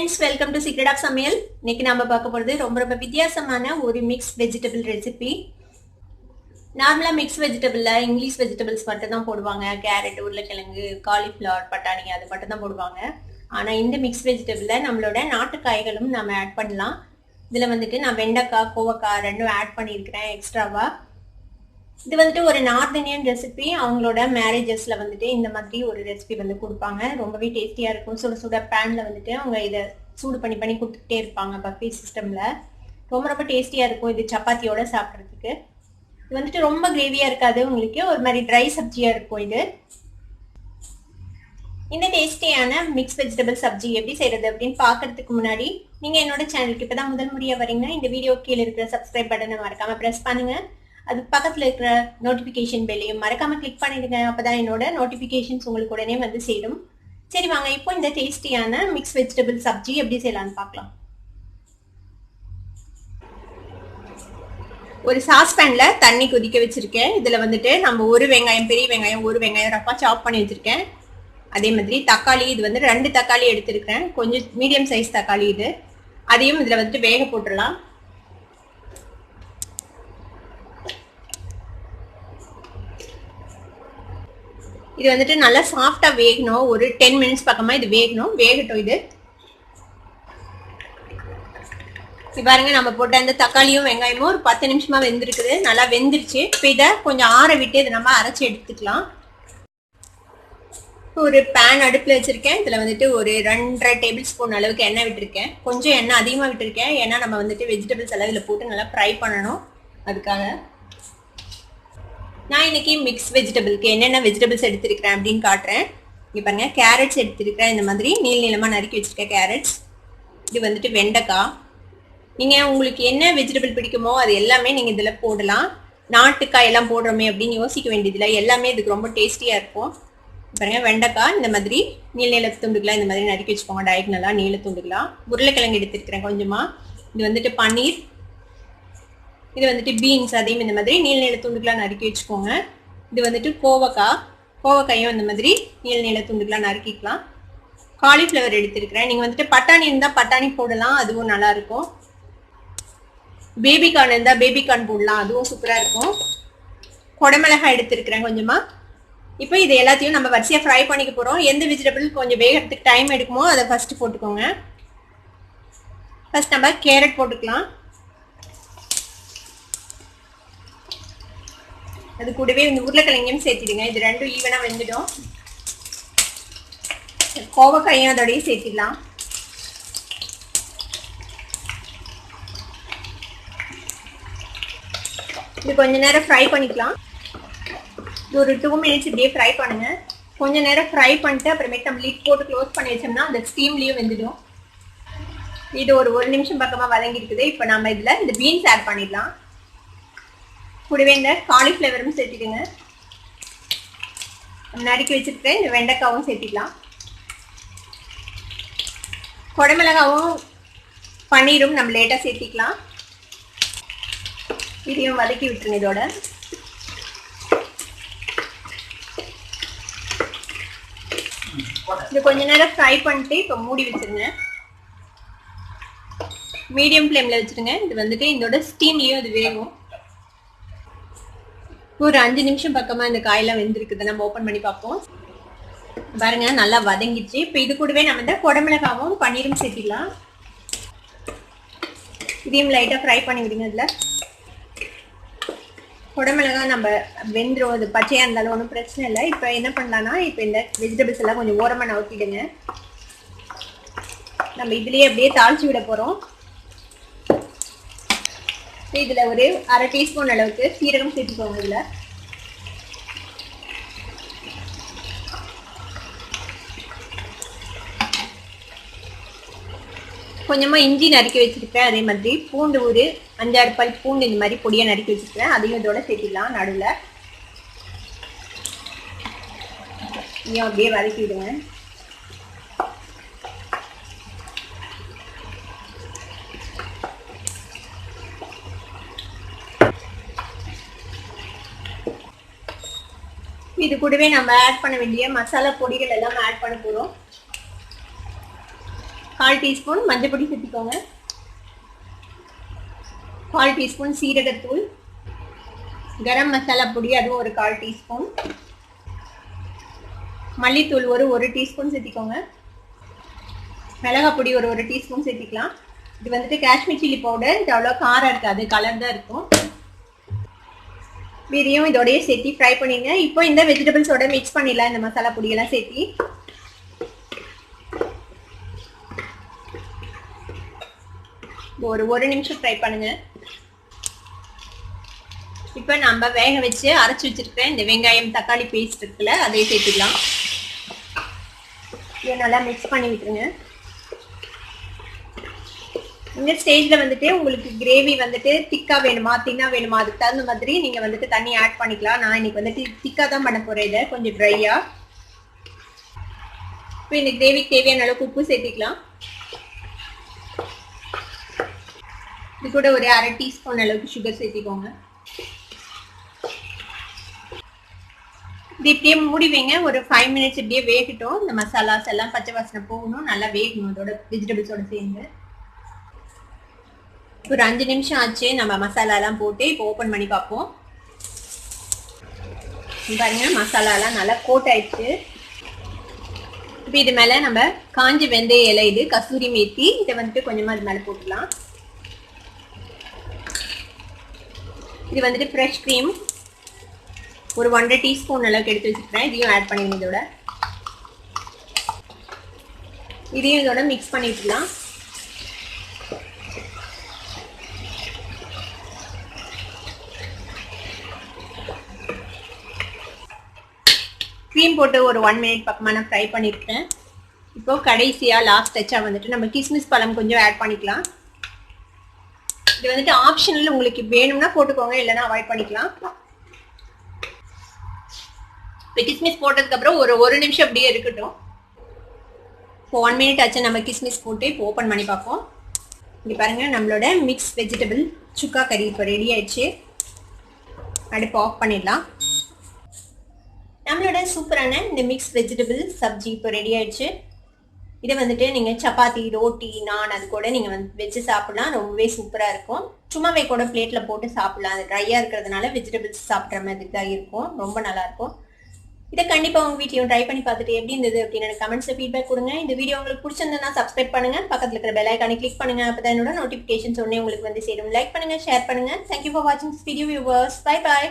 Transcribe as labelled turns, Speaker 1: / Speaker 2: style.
Speaker 1: friends, welcome to Secret of Samayal. இன்னைக்கு நாம பார்க்க போறது ரொம்ப வித்தியாசமான ஒரு மிக்ஸ் வெஜிடபிள் ரெசிபி. நார்மலா மிக்ஸ் வெஜிடபிள்ல இங்கிலீஷ் வெஜிடபிள்ஸ் மட்டும் தான் போடுவாங்க. கேரட், உருளைக்கிழங்கு, காலிஃப்ளவர், பட்டாணி அது மட்டும் தான் போடுவாங்க. ஆனா இந்த மிக்ஸ் வெஜிடபிள்ல நம்மளோட நாட்டு காய்களும் நாம ஆட் பண்ணலாம். இதுல வந்துட்டு நான் வெண்டைக்காய், கோவக்காய் ரெண்டும் ஆட் பண்ணியிருக்கிறேன் எக்ஸ்ட்ராவா. இது வந்துட்டு ஒரு நார்த் இந்தியன் ரெசிபி. அவங்களோட மேரேஜஸ்ல வந்துட்டு இந்த மாதிரி ஒரு ரெசிபி வந்து கொடுப்பாங்க. ரொம்பவே டேஸ்டியா இருக்கும். சுட சுட பேன்ல வந்துட்டு அவங்க இதை சூடு பண்ணி கொடுத்துட்டே இருப்பாங்க பஃபே சிஸ்டம்ல. ரொம்ப டேஸ்டியா இருக்கும் இது சப்பாத்தியோட சாப்பிட்றதுக்கு. இது வந்துட்டு ரொம்ப கிரேவியா இருக்காது, உங்களுக்கு ஒரு மாதிரி ட்ரை சப்ஜியா இருக்கும். இது இந்த டேஸ்டியான மிக்ஸ் வெஜிடபிள் சப்ஜி எப்படி செய்யறது அப்படின்னு பாக்குறதுக்கு முன்னாடி நீங்க என்னோட சேனலுக்கு இப்பதான் முதல் முறையா வரீங்கன்னா இந்த வீடியோ கீழே இருக்கிற சப்ஸ்கிரைப் பட்டனை மறக்காம பிரஸ் பண்ணுங்க. அது பக்கத்துல இருக்கிற நோட்டிபிகேஷன் பெல்லையும் மறக்காம கிளிக் பண்ணிடுங்க. அப்பதான் என்னோட நோட்டிபிகேஷன்ஸ் உங்களுக்கு உடனே வந்து சேரும். சரி வாங்க இப்போ இந்த டேஸ்டியான மிக்ஸ் வெஜிடபிள் சப்ஜி எப்படி செய்யலாம்னு பார்க்கலாம். ஒரு சாஸ் பேன்ல தண்ணி கொதிக்க வச்சிருக்கேன். இதுல வந்துட்டு நம்ம ஒரு வெங்காயம், பெரிய வெங்காயம் ஒரு வெங்காயம் ரஃபா சாப் பண்ணி வச்சிருக்கேன். அதே மாதிரி தக்காளி, இது வந்து 2 தக்காளி எடுத்திருக்கேன், கொஞ்சம் மீடியம் சைஸ் தக்காளி இது. அதையும் இதுல வந்துட்டு வேக போட்டுடலாம். இது வந்துட்டு நல்லா சாஃப்டா வேகணும். ஒரு 10 மினிட்ஸ் பக்கமா இது வேகணும். வேகட்டும். இது பாருங்க, நம்ம போட்ட அந்த தக்காளியும் வெங்காயமும் ஒரு 10 நிமிஷமா வெந்திருக்குது. நல்லா வெந்துருச்சு. இப்போ இதை கொஞ்சம் ஆற விட்டு இதை நம்ம அரைச்சி எடுத்துக்கலாம். ஒரு பேன் அடுப்புல வச்சிருக்கேன். இதுல வந்துட்டு ஒரு 2.5 டேபிள் ஸ்பூன் அளவுக்கு எண்ணெய் விட்டுருக்கேன். கொஞ்சம் எண்ணெய் அதிகமா விட்டுருக்கேன், ஏன்னா நம்ம வந்துட்டு வெஜிடபிள்ஸ் எல்லாம் இதுல போட்டு நல்லா ஃப்ரை பண்ணணும். அதுக்காக நான் இன்னைக்கு மிக்ஸ் வெஜிடபிளுக்கு என்னென்ன வெஜிடபிள்ஸ் எடுத்திருக்கிறேன் அப்படின்னு காட்டுறேன். இங்கே பாருங்க, கேரட்ஸ் எடுத்திருக்கிறேன். இந்த மாதிரி நீளமாக நறுக்கி வச்சிருக்கேன் கேரட்ஸ். இது வந்துட்டு வெண்டைக்காய். நீங்கள் உங்களுக்கு என்ன வெஜிடபிள் பிடிக்குமோ அது எல்லாமே நீங்கள் இதில் போடலாம். நாட்டுக்காய் எல்லாம் போடுறோமே அப்படின்னு யோசிக்க வேண்டியதில்லை, எல்லாமே இதுக்கு ரொம்ப டேஸ்டியாக இருக்கும். பாருங்க, வெண்டைக்காய் இந்த மாதிரி நீள துண்டுகளாக இந்த மாதிரி நறுக்கி வச்சுக்கோங்க, டயக்னலாக நீள துண்டுகளாக. உருளைக்கிழங்கு எடுத்திருக்கிறேன் கொஞ்சமாக. இது வந்துட்டு பன்னீர். இது வந்துட்டு பீன்ஸ், அதையும் இந்த மாதிரி நீள துண்டுகளாக நறுக்கி வச்சுக்கோங்க. இது வந்துட்டு கோவக்காயும் இந்த மாதிரி நீள துண்டுகளாக நறுக்கிக்கலாம். காலிஃப்ளவர் எடுத்திருக்கிறேன். நீங்கள் வந்துட்டு பட்டாணி இருந்தால் பட்டாணி போடலாம், அதுவும் நல்லா இருக்கும். பேபிகார்ன் இருந்தால் பேபிகார்ன் போடலாம், அதுவும் சூப்பராக இருக்கும். கொடமிளகாய் எடுத்திருக்கிறேன் கொஞ்சமாக. இப்போ இது எல்லாத்தையும் நம்ம வரிசையாக ஃப்ரை பண்ணிக்க போகிறோம். எந்த வெஜிடபிள் கொஞ்சம் வேகிறதுக்கு டைம் எடுக்குமோ அதை ஃபர்ஸ்ட் போட்டுக்கோங்க. ஃபர்ஸ்ட் நம்ம கேரட் போட்டுக்கலாம். அது கூடவே இந்த உருளைக்கிழங்கையும் சேர்த்திடுங்க. இது ரெண்டும் ஈவனா வெந்துடும். கோவக்காயும் அதோடய சேர்த்திடலாம். இது கொஞ்ச நேரம் ஃப்ரை பண்ணிக்கலாம். ஒரு 2 மினிட்ஸ் இப்படியே ஃப்ரை பண்ணுங்க. கொஞ்ச நேரம் ஃப்ரை பண்ணிட்டு அப்புறமேட்டு நம்ம லிட் போட்டு க்ளோஸ் பண்ணி வச்சோம்னா அந்த ஸ்டீம்லயும் வெந்துடும். இது ஒரு 1 நிமிஷம் பக்கமா வதங்கி இருக்குது. இப்போ நம்ம இதுல இந்த பீன்ஸ் ஆட் பண்ணிடலாம். கூடவே இந்த காலிஃப்ளவரும் சேர்த்திடுங்க. நறுக்கி வச்சுட்டு இந்த வெண்டைக்காவும் சேர்த்திடலாம். கொடமிளகாவும் பன்னீரும் நம்ம லேட்டாக சேர்த்திக்கலாம். இதையும் வதக்கி விட்டுருங்க. இதோட இது கொஞ்ச நேரம் ஃப்ரை பண்ணிட்டு இப்போ மூடி வச்சிருங்க. மீடியம் ஃப்ளேம்ல வச்சிருங்க. இது வந்துட்டு இதோட ஸ்டீம்லயும் அது வேகும். ஒரு 5 நிமிஷம் பக்கமா இந்த காயெல்லாம் வெந்திருக்குது. நம்ம ஓப்பன் பண்ணி பார்ப்போம். பாருங்க, நல்லா வதங்கிச்சு. இப்போ இது கூடவே நம்ம இந்த கொடமிளகாவும் பன்னீரும் சேர்த்திடலாம். இதையும் லைட்டா ஃப்ரை பண்ணி விடுங்க. இதுல கொடமிளகா நம்ம வெந்துடும், அது பச்சையா இருந்தாலும் ஒன்றும் பிரச்சனை இல்லை. இப்போ என்ன பண்ணலாம்னா, இப்போ இந்த வெஜிடபிள்ஸ் எல்லாம் கொஞ்சம் ஓரமா நவுத்திடுங்க. நம்ம இதுலயே அப்படியே தாளிச்சு விட போறோம். இதுல ஒரு 1/2 டீஸ்பூன் அளவுக்கு சீரகம் சேர்த்துக்கோங்க. இதுல கொஞ்சமா இஞ்சி நறுக்கி வச்சிருக்கேன். அதே மாதிரி பூண்டு ஒரு 5-6 பல் பூண்டு இந்த மாதிரி பொடியா நறுக்கி வச்சிருக்கேன். அதையும் இதோட சேர்த்திடலாம். நடுவில் இதையும் அப்படியே வதக்கி விடுங்க. இது கூடவே நம்ம ஆட் பண்ண வேண்டிய மசாலா பொடிகள் எல்லாம் ஆட் பண்ண போறோம். 1/4 டீஸ்பூன் மஞ்சள் பொடி சேர்த்துக்கோங்க. 1/4 டீஸ்பூன் சீரகத்தூள். கரம் மசாலா பொடி அதுவும் ஒரு 1/4 டீஸ்பூன். மல்லித்தூள் ஒரு 1 டீஸ்பூன் சேர்த்திக்கோங்க. மிளகாய் பொடி ஒரு 1 டீஸ்பூன் சேர்த்திக்கலாம். இது வந்துட்டு காஷ்மீர் சில்லி பவுடர். இது அவ்வளோ காரம் இருக்காது, கலர் தான் இருக்கும். இதையும் இதோடய சேர்த்து ஃப்ரை பண்ணிடுங்க. இப்போ இந்த வெஜிடபிள்ஸோட மிக்ஸ் பண்ணிடலாம். இந்த மசாலா பொடியெல்லாம் சேர்த்து ஒரு 1 நிமிஷம் ஃப்ரை பண்ணுங்க. இப்போ நம்ம வேக வச்சு அரைச்சி வச்சிருக்கிற இந்த வெங்காயம் தக்காளி பேஸ்ட் இருக்குல்ல, அதை சேர்த்துக்கலாம். இதை நல்லா மிக்ஸ் பண்ணி விட்டுருங்க. இந்த ஸ்டேஜ்ல வந்துட்டு உங்களுக்கு கிரேவி வந்துட்டு திக்கா வேணுமா தின்னா வேணுமா அதுக்கு தகுந்த மாதிரி நீங்க வந்துட்டு தண்ணி ஆட் பண்ணிக்கலாம். நான் இன்னைக்கு வந்துட்டு திக்கா தான் பண்ண போறேன். இதை கொஞ்சம் ட்ரையா. இப்போ இந்த கிரேவிக்கு தேவையான அளவுக்கு உப்பு சேர்த்திக்கலாம். இது கூட ஒரு 1/2 டீஸ்பூன் அளவுக்கு சுகர் சேர்த்திக்கோங்க. இது இப்படியே மூடி வைங்க. ஒரு 5 மினிட்ஸ் இப்படியே வேகட்டும். இந்த மசாலாஸ் எல்லாம் பச்சை வாசனை போகணும், நல்லா வேகணும் இதோட வெஜிடபிள்ஸோட சேர்ந்து. ஒரு 5 நிமிஷம் ஆச்சு. நம்ம மசாலாலாம் போட்டு இப்போ ஓப்பன் பண்ணி பார்ப்போம். பாருங்க மசாலாலாம் நல்லா கோட் ஆயிடுச்சு. இப்போ இது மேலே நம்ம காஞ்சி வெந்தய இலை, இது கசூரி மேத்தி, இதை வந்துட்டு கொஞ்சமாக இது மேலே போட்டுக்கலாம். இது வந்துட்டு ஃப்ரெஷ் க்ரீம் ஒரு 1/2 டீஸ்பூன் அளவுக்கு எடுத்து வச்சுக்கிறேன். இதையும் ஆட் பண்ணிடுங்க. இதையும் இதோட மிக்ஸ் பண்ணிட்டுலாம். க்ரீம் போட்டு ஒரு 1 மினிட் பக்கமாக நான் ஃப்ரை பண்ணியிருக்கேன். இப்போ கடைசியாக லாஸ்ட் டச்சாக வந்துட்டு நம்ம கிஸ்மிஸ் பழம் கொஞ்சம் ஆட் பண்ணிக்கலாம். இது வந்துட்டு ஆப்ஷனல், உங்களுக்கு வேணும்னா போட்டுக்கோங்க, இல்லைன்னா அவாய்ட் பண்ணிக்கலாம். இப்போ கிஸ்மிஸ் போட்டதுக்கப்புறம் ஒரு 1 நிமிஷம் அப்படியே இருக்கட்டும். இப்போ 1 மினிட் ஆச்சு. நம்ம கிஸ்மிஸ் போட்டு இப்போ ஓப்பன் பண்ணி பார்ப்போம். இங்கே பாருங்கள் நம்மளோட மிக்ஸ் வெஜிடபிள் சுக்கா கறி இப்போ ரெடி ஆயிடுச்சு. அடுப்பு ஆஃப் பண்ணிடலாம். நம்மளோட சூப்பரான இந்த மிக்ஸ் வெஜிடபிள் சப்ஜி இப்போ ரெடி ஆயிடுச்சு. இதை வந்துட்டு நீங்கள் சப்பாத்தி, ரோட்டி, நான் அது கூட நீங்கள் வச்சு சாப்பிடலாம். ரொம்பவே சூப்பராக இருக்கும். சும்மாவே கூட பிளேட்டில் போட்டு சாப்பிடலாம். அது ட்ரையாக இருக்கிறதுனால வெஜிடபிள்ஸ் சாப்பிட்ற மாதிரி தான் இருக்கும். ரொம்ப நல்லாயிருக்கும். இதை கண்டிப்பாக உங்கள் வீட்லையும் ட்ரை பண்ணி பார்த்துட்டு எப்படி இருந்தது அப்படின்னு எனக்கு கமெண்ட்ஸில் ஃபீட்பேக் கொடுங்க. இந்த வீடியோ உங்களுக்கு பிடிச்சிருந்தா சப்ஸ்கிரைப் பண்ணுங்கள். பக்கத்தில் இருக்கிற பெல் ஐக்கானை கிளிக் பண்ணுங்கள். அப்போ தான் என்னோட நோட்டிஃபிகேஷன்ஸ் உடனே உங்களுக்கு வந்து சேரும். லைக் பண்ணுங்கள், ஷேர் பண்ணுங்கள். தேங்க்யூ ஃபார் வாட்சிங் this video viewers. Bye bye.